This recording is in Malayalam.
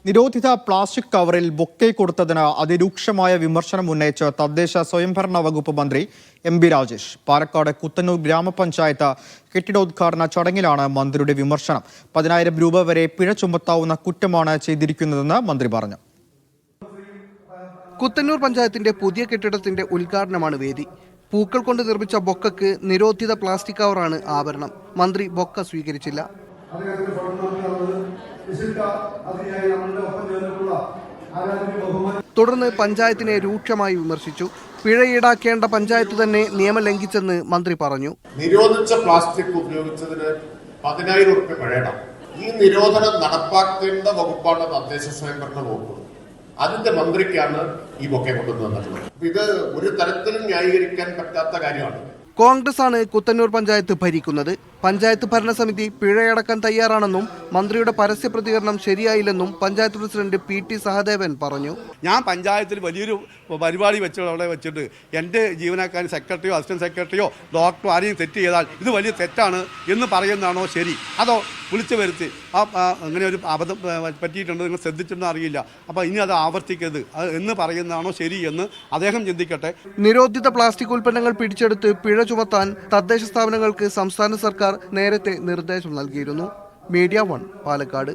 നിരോധിത പ്ലാസ്റ്റിക് കവറിൽ ബൊക്കെ കൊടുത്തതിന് അതിരൂക്ഷമായ വിമർശനം ഉന്നയിച്ച് തദ്ദേശ സ്വയംഭരണ വകുപ്പ് മന്ത്രി എം.ബി. രാജേഷ്. പാലക്കാട് കുത്തന്നൂർ ഗ്രാമപഞ്ചായത്ത് കെട്ടിടോദ്ഘാടന ചടങ്ങിലാണ് മന്ത്രിയുടെ വിമർശനം. 10,000 രൂപ വരെ പിഴ ചുമത്താവുന്ന കുറ്റമാണ് ചെയ്തിരിക്കുന്നതെന്ന് മന്ത്രി പറഞ്ഞു. കുത്തന്നൂർ പഞ്ചായത്തിന്റെ പുതിയ കെട്ടിടത്തിന്റെ ഉദ്ഘാടനമാണ് വേദി. പൂക്കൾ കൊണ്ട് നിർമ്മിച്ച ബൊക്കയ്ക്ക് നിരോധിത പ്ലാസ്റ്റിക് കവറാണ് ആഭരണം. മന്ത്രി ബൊക്ക സ്വീകരിച്ചില്ല. തുടർന്ന് പഞ്ചായത്തിനെ രൂക്ഷമായി വിമർശിച്ചു. പിഴ ഈടാക്കേണ്ട പഞ്ചായത്ത് തന്നെ നിയമം ലംഘിച്ചെന്ന് മന്ത്രി പറഞ്ഞു. നിരോധിച്ച പ്ലാസ്റ്റിക് ഉപയോഗിച്ചതിന് 10,000 രൂപ പിഴയിടാം. ഈ നിരോധനം നടപ്പാക്കേണ്ട വകുപ്പാണ് തദ്ദേശ സ്വയംഭരണ വകുപ്പ്. അതിന്റെ മന്ത്രിക്കാണ് ഈ ബൊക്കെ കൊണ്ടുവന്നിട്ടുള്ളത്. ഇത് ഒരു തരത്തിലും ന്യായീകരിക്കാൻ പറ്റാത്ത കാര്യമാണ്. കോൺഗ്രസ് ആണ് കുത്തന്നൂർ പഞ്ചായത്ത് ഭരിക്കുന്നത്. പഞ്ചായത്ത് ഭരണസമിതി പിഴയടക്കാൻ തയ്യാറാണെന്നും മന്ത്രിയുടെ പരസ്യ പ്രതികരണം ശരിയായില്ലെന്നും പഞ്ചായത്ത് പ്രസിഡന്റ് പി.ടി. സഹദേവൻ പറഞ്ഞു. ഞാൻ പഞ്ചായത്തിൽ വലിയൊരു പരിപാടി അവിടെ വെച്ചിട്ട് എൻ്റെ ജീവനക്കാരൻ സെക്രട്ടറിയോ അസിസ്റ്റന്റ് സെക്രട്ടറിയോ ഡോക്ടറോ ആരെയും തെറ്റ് ചെയ്താൽ ഇത് വലിയ തെറ്റാണ് എന്ന് പറയുന്നതാണോ ശരി, അതോ വിളിച്ചു വരുത്തി അങ്ങനെ ഒരു അബദ്ധം പറ്റിയിട്ടുണ്ട്, നിങ്ങൾ ശ്രദ്ധിച്ചിട്ടുണ്ടോ അറിയില്ല, അപ്പോൾ ഇനി അത് ആവർത്തിക്കരുത് എന്ന് പറയുന്നതാണോ ശരി എന്ന് അദ്ദേഹം ചിന്തിക്കട്ടെ. നിരോധിത പ്ലാസ്റ്റിക് ഉൽപ്പന്നങ്ങൾ പിടിച്ചെടുത്ത് പിഴ ചുമത്താൻ തദ്ദേശ സ്ഥാപനങ്ങൾക്ക് സംസ്ഥാന സർക്കാർ നേരത്തെ നിർദ്ദേശം നൽകിയിരുന്നു. മീഡിയ 1 പാലക്കാട്.